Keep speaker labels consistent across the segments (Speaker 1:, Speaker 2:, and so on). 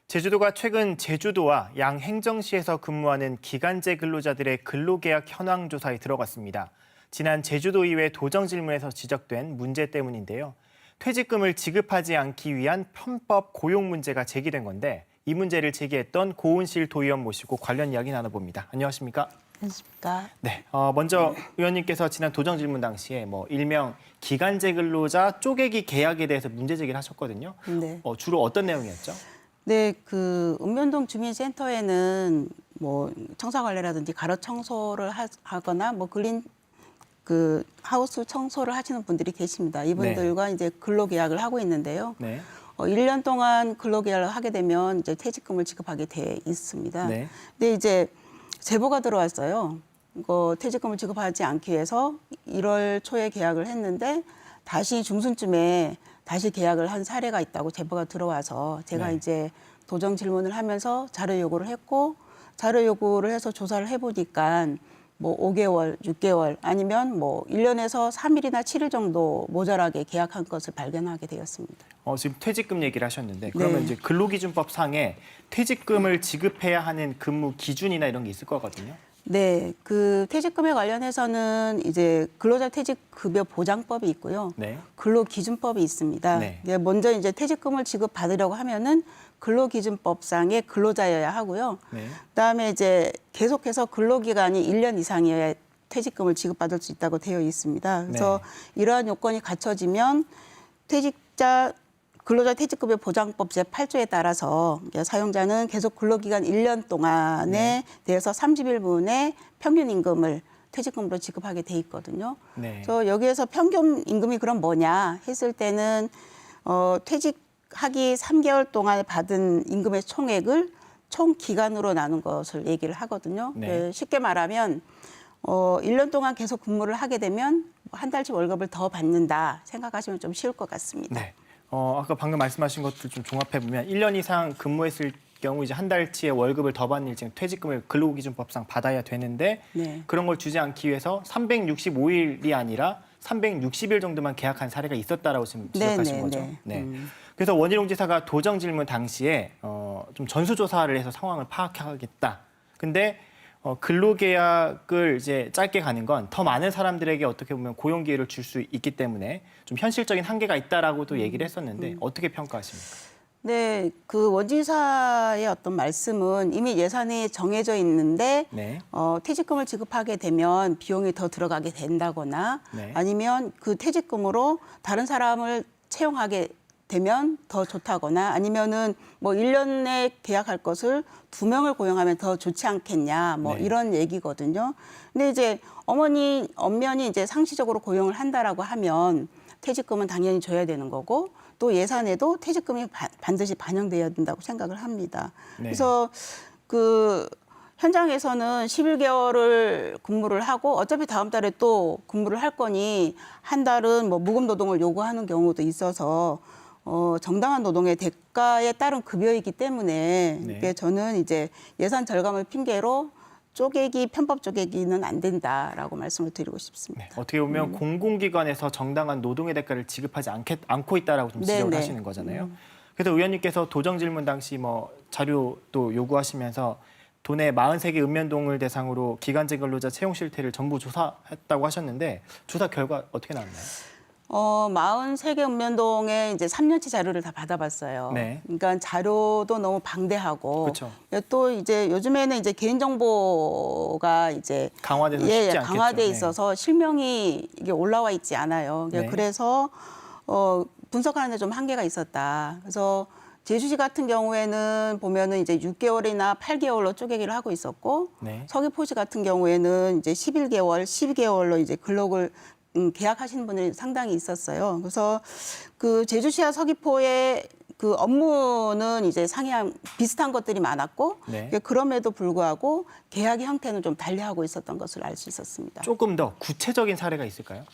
Speaker 1: 제주도가 최근 제주도와 양행정시에서 근무하는 기간제 근로자들의 근로계약 현황 조사에 들어갔습니다. 지난 제주도의회 도정질문에서 지적된 문제 때문인데요. 퇴직금을 지급하지 않기 위한 편법 고용 문제가 제기된 건데 이 문제를 제기했던 고은실 도의원 모시고 관련 이야기 나눠봅니다. 안녕하십니까?
Speaker 2: 안녕하십니까?
Speaker 1: 네, 먼저 의원님께서 지난 도정질문 당시에 일명 기간제 근로자 쪼개기 계약에 대해서 문제 제기를 하셨거든요.
Speaker 2: 네.
Speaker 1: 주로 어떤 내용이었죠?
Speaker 2: 네, 읍면동 주민센터에는 청사 관리라든지 가로 청소를 하거나 그린 하우스 청소를 하시는 분들이 계십니다. 이분들과 이제 근로계약을 하고 있는데요.
Speaker 1: 네.
Speaker 2: 1년 동안 근로계약을 하게 되면 이제 퇴직금을 지급하게 돼 있습니다.
Speaker 1: 네.
Speaker 2: 근데 이제 제보가 들어왔어요. 퇴직금을 지급하지 않기 위해서 1월 초에 계약을 했는데 다시 중순쯤에 다시 계약을 한 사례가 있다고 제보가 들어와서 제가
Speaker 1: 네.
Speaker 2: 이제 도정 질문을 하면서 자료 요구를 했고 자료 요구를 해서 조사를 해보니까 5개월, 6개월 아니면 1년에서 3일이나 7일 정도 모자라게 계약한 것을 발견하게 되었습니다.
Speaker 1: 지금 퇴직금 얘기를 하셨는데 그러면
Speaker 2: 네.
Speaker 1: 이제 근로기준법 상에 퇴직금을 지급해야 하는 근무 기준이나 이런 게 있을 거거든요.
Speaker 2: 네, 퇴직금에 관련해서는 이제 근로자 퇴직급여 보장법이 있고요.
Speaker 1: 네.
Speaker 2: 근로기준법이 있습니다.
Speaker 1: 네.
Speaker 2: 먼저 이제 퇴직금을 지급받으려고 하면은 근로기준법상의 근로자여야 하고요.
Speaker 1: 네.
Speaker 2: 그다음에 이제 계속해서 근로기간이 1년 이상이어야 퇴직금을 지급받을 수 있다고 되어 있습니다. 그래서 이러한 요건이 갖춰지면 근로자 퇴직급여 보장법 제8조에 따라서 사용자는 계속 근로기간 1년 동안에 대해서 30일분의 평균 임금을 퇴직금으로 지급하게 돼 있거든요.
Speaker 1: 네.
Speaker 2: 그래서 여기에서 평균 임금이 그럼 뭐냐 했을 때는 퇴직하기 3개월 동안에 받은 임금의 총액을 총 기간으로 나눈 것을 얘기를 하거든요.
Speaker 1: 네.
Speaker 2: 쉽게 말하면 1년 동안 계속 근무를 하게 되면 한 달치 월급을 더 받는다 생각하시면 좀 쉬울 것 같습니다.
Speaker 1: 네. 아까 방금 말씀하신 것들 좀 종합해 보면 1년 이상 근무했을 경우 이제 한 달치의 월급을 더 받는 일정 퇴직금을 근로기준법상 받아야 되는데
Speaker 2: 네.
Speaker 1: 그런 걸 주지 않기 위해서 365일이 아니라 360일 정도만 계약한 사례가 있었다라고 지금 지적하신 거죠. 네. 그래서 원희룡 지사가 도정 질문 당시에 좀 전수조사를 해서 상황을 파악하겠다. 근데 근로계약을 이제 짧게 가는 건 더 많은 사람들에게 어떻게 보면 고용 기회를 줄 수 있기 때문에 좀 현실적인 한계가 있다라고도 얘기를 했었는데 어떻게 평가하십니까?
Speaker 2: 네, 원지사의 어떤 말씀은 이미 예산이 정해져 있는데
Speaker 1: 네.
Speaker 2: 퇴직금을 지급하게 되면 비용이 더 들어가게 된다거나
Speaker 1: 네.
Speaker 2: 아니면 그 퇴직금으로 다른 사람을 채용하게 되면 더 좋다거나 아니면은 1년에 계약할 것을 2명을 고용하면 더 좋지 않겠냐
Speaker 1: 네.
Speaker 2: 이런 얘기거든요. 근데 이제 엄연히 이제 상시적으로 고용을 한다라고 하면 퇴직금은 당연히 줘야 되는 거고 또 예산에도 퇴직금이 반드시 반영돼야 된다고 생각을 합니다.
Speaker 1: 네.
Speaker 2: 그래서 현장에서는 11개월을 근무를 하고 어차피 다음 달에 또 근무를 할 거니 한 달은 무급 노동을 요구하는 경우도 있어서 정당한 노동의 대가에 따른 급여이기 때문에
Speaker 1: 네.
Speaker 2: 이게 저는 이제 예산 절감을 핑계로 편법 쪼개기는 안 된다라고 말씀을 드리고 싶습니다.
Speaker 1: 네. 어떻게 보면 공공기관에서 정당한 노동의 대가를 지급하지 않고 있다라고 좀 지적을 하시는 거잖아요. 그래서 의원님께서 도정 질문 당시 자료도 요구하시면서 도내 43개 읍면동을 대상으로 기간제 근로자 채용 실태를 전부 조사했다고 하셨는데 조사 결과 어떻게 나왔나요?
Speaker 2: 43개 읍면동에 이제 3년치 자료를 다 받아봤어요.
Speaker 1: 네.
Speaker 2: 그러니까 자료도 너무 방대하고
Speaker 1: 그렇죠.
Speaker 2: 또 이제 요즘에는 이제 개인정보가 이제
Speaker 1: 강화돼서 쉽지 않겠죠.
Speaker 2: 강화돼
Speaker 1: 네.
Speaker 2: 있어서 실명이 이게 올라와 있지 않아요.
Speaker 1: 네.
Speaker 2: 그래서 분석하는 데 좀 한계가 있었다. 그래서 제주시 같은 경우에는 보면은 이제 6개월이나 8개월로 쪼개기를 하고 있었고
Speaker 1: 네.
Speaker 2: 서귀포시 같은 경우에는 이제 11개월, 12개월로 이제 근로를 계약하시는 분들이 상당히 있었어요. 그래서 제주시와 서귀포의 업무는 이제 비슷한 것들이 많았고
Speaker 1: 네.
Speaker 2: 그럼에도 불구하고 계약의 형태는 좀 달리하고 있었던 것을 알 수 있었습니다.
Speaker 1: 조금 더 구체적인 사례가 있을까요?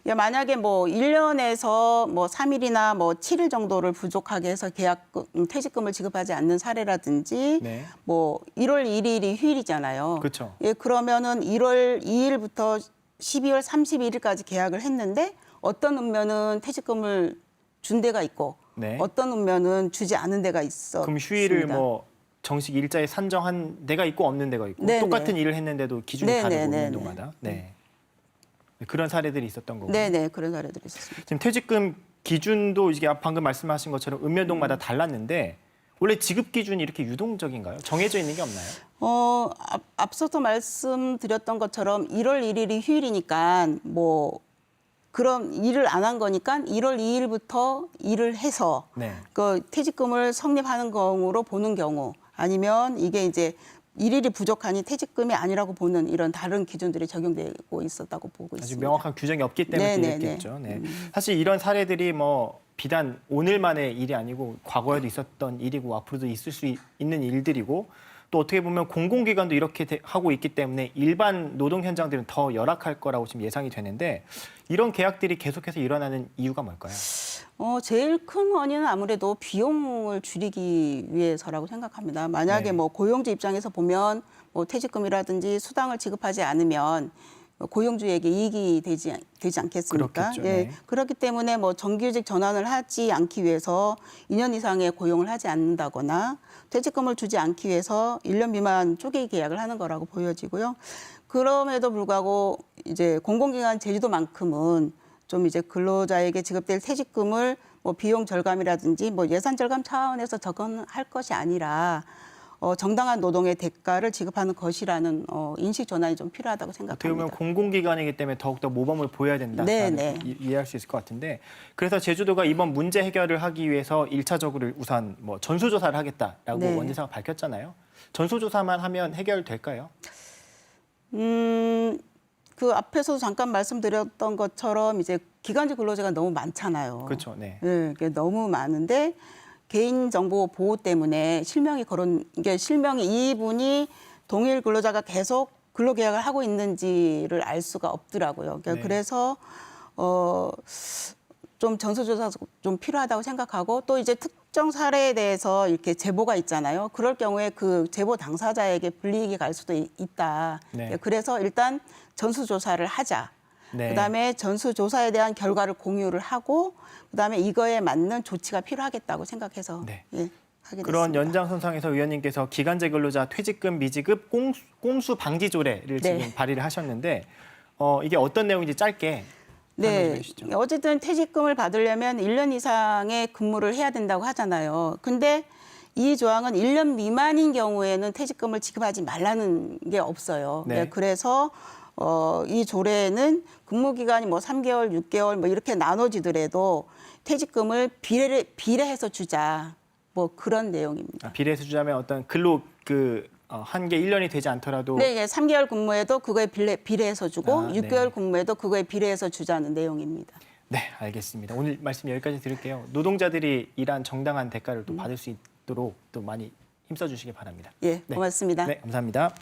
Speaker 2: 만약에 1년에서 3일이나 7일 정도를 부족하게 해서 퇴직금을 지급하지 않는 사례라든지
Speaker 1: 네.
Speaker 2: 1월 1일이 휴일이잖아요.
Speaker 1: 그렇죠.
Speaker 2: 그러면은 1월 2일부터 12월 31일까지 계약을 했는데 어떤 읍면은 퇴직금을 준 데가 있고
Speaker 1: 네.
Speaker 2: 어떤 면은 주지 않은 데가 있어.
Speaker 1: 그럼 휴일을 뭐 정식 일자에 산정한 데가 있고 없는 데가 있고
Speaker 2: 네네.
Speaker 1: 똑같은 일을 했는데도 기준이 다르고
Speaker 2: 네네네네.
Speaker 1: 운동마다. 네. 그런 사례들이 있었던 거고.
Speaker 2: 네네, 그런 사례들이 있었습니다.
Speaker 1: 지금 퇴직금 기준도 이게 방금 말씀하신 것처럼 읍면동마다 달랐는데 원래 지급 기준이 이렇게 유동적인가요? 정해져 있는 게 없나요?
Speaker 2: 앞서서 말씀드렸던 것처럼 1월 1일이 휴일이니까 뭐 그럼 일을 안 한 거니까 1월 2일부터 일을 해서
Speaker 1: 네.
Speaker 2: 그 퇴직금을 성립하는 경우로 보는 경우 아니면 이게 이제 일일이 부족하니 퇴직금이 아니라고 보는 이런 다른 기준들이 적용되고 있었다고 보고
Speaker 1: 아직
Speaker 2: 있습니다.
Speaker 1: 명확한 규정이 없기 때문에
Speaker 2: 네네네.
Speaker 1: 이랬겠죠. 네. 사실 이런 사례들이 뭐 비단 오늘만의 일이 아니고 과거에도 있었던 일이고 앞으로도 있을 수 있는 일들이고 또 어떻게 보면 공공기관도 이렇게 하고 있기 때문에 일반 노동 현장들은 더 열악할 거라고 지금 예상이 되는데 이런 계약들이 계속해서 일어나는 이유가 뭘까요?
Speaker 2: 제일 큰 원인은 아무래도 비용을 줄이기 위해서라고 생각합니다. 만약에
Speaker 1: 네.
Speaker 2: 뭐 고용주 입장에서 보면 뭐 퇴직금이라든지 수당을 지급하지 않으면 고용주에게 이익이 되지 않겠습니까?
Speaker 1: 그렇겠죠.
Speaker 2: 예.
Speaker 1: 네.
Speaker 2: 그렇기 때문에 뭐 정규직 전환을 하지 않기 위해서 2년 이상의 고용을 하지 않는다거나 퇴직금을 주지 않기 위해서 1년 미만 쪼개기 계약을 하는 거라고 보여지고요. 그럼에도 불구하고 이제 공공기관 제주도만큼은 좀 이제 근로자에게 지급될 퇴직금을 뭐 비용 절감이라든지 뭐 예산 절감 차원에서 적용할 것이 아니라 정당한 노동의 대가를 지급하는 것이라는 인식 전환이 좀 필요하다고
Speaker 1: 어떻게
Speaker 2: 생각합니다.
Speaker 1: 보면 공공기관이기 때문에 더욱더 모범을 보여야 된다.
Speaker 2: 네네.
Speaker 1: 이해할 수 있을 것 같은데 그래서 제주도가 이번 문제 해결을 하기 위해서 1차적으로 우선 뭐 전수조사를 하겠다라고
Speaker 2: 네.
Speaker 1: 원지사가 밝혔잖아요. 전수조사만 하면 해결될까요?
Speaker 2: 그 앞에서도 잠깐 말씀드렸던 것처럼 이제 기간제 근로자가 너무 많잖아요.
Speaker 1: 그렇죠. 네.
Speaker 2: 네, 그게 너무 많은데 개인정보 보호 때문에 실명이 이분이 동일 근로자가 계속 근로계약을 하고 있는지를 알 수가 없더라고요.
Speaker 1: 네.
Speaker 2: 그래서 좀 전수조사 좀 필요하다고 생각하고 또 이제 특정 사례에 대해서 이렇게 제보가 있잖아요. 그럴 경우에 그 제보 당사자에게 불이익이 갈 수도 있다.
Speaker 1: 네.
Speaker 2: 그래서 일단 전수조사를 하자.
Speaker 1: 네.
Speaker 2: 그다음에 전수조사에 대한 결과를 공유를 하고 그다음에 이거에 맞는 조치가 필요하겠다고 생각해서
Speaker 1: 네.
Speaker 2: 예, 하게
Speaker 1: 그런
Speaker 2: 됐습니다.
Speaker 1: 연장선상에서 의원님께서 기간제 근로자 퇴직금 미지급 꼼수 방지 조례를
Speaker 2: 네.
Speaker 1: 지금 발의를 하셨는데 이게 어떤 내용인지 짧게 설명해
Speaker 2: 네,
Speaker 1: 주시죠.
Speaker 2: 어쨌든 퇴직금을 받으려면 1년 이상의 근무를 해야 된다고 하잖아요. 근데 이 조항은 1년 미만인 경우에는 퇴직금을 지급하지 말라는 게 없어요.
Speaker 1: 네.
Speaker 2: 그래서 이 조례는 근무 기간이 뭐 3개월, 6개월 뭐 이렇게 나눠지더라도 퇴직금을 비례해서 주자. 뭐 그런 내용입니다.
Speaker 1: 비례해서 주자면 어떤 근로 한게 1년이 되지 않더라도
Speaker 2: 네, 예, 3개월 근무에도 그거에 비례해서 주고
Speaker 1: 아,
Speaker 2: 6개월
Speaker 1: 네.
Speaker 2: 근무에도 그거에 비례해서 주자는 내용입니다.
Speaker 1: 네, 알겠습니다. 오늘 말씀 여기까지 드릴게요. 노동자들이 일한 정당한 대가를 또 받을 수 있도록 또 많이 힘써 주시기 바랍니다.
Speaker 2: 예, 고맙습니다.
Speaker 1: 네, 감사합니다.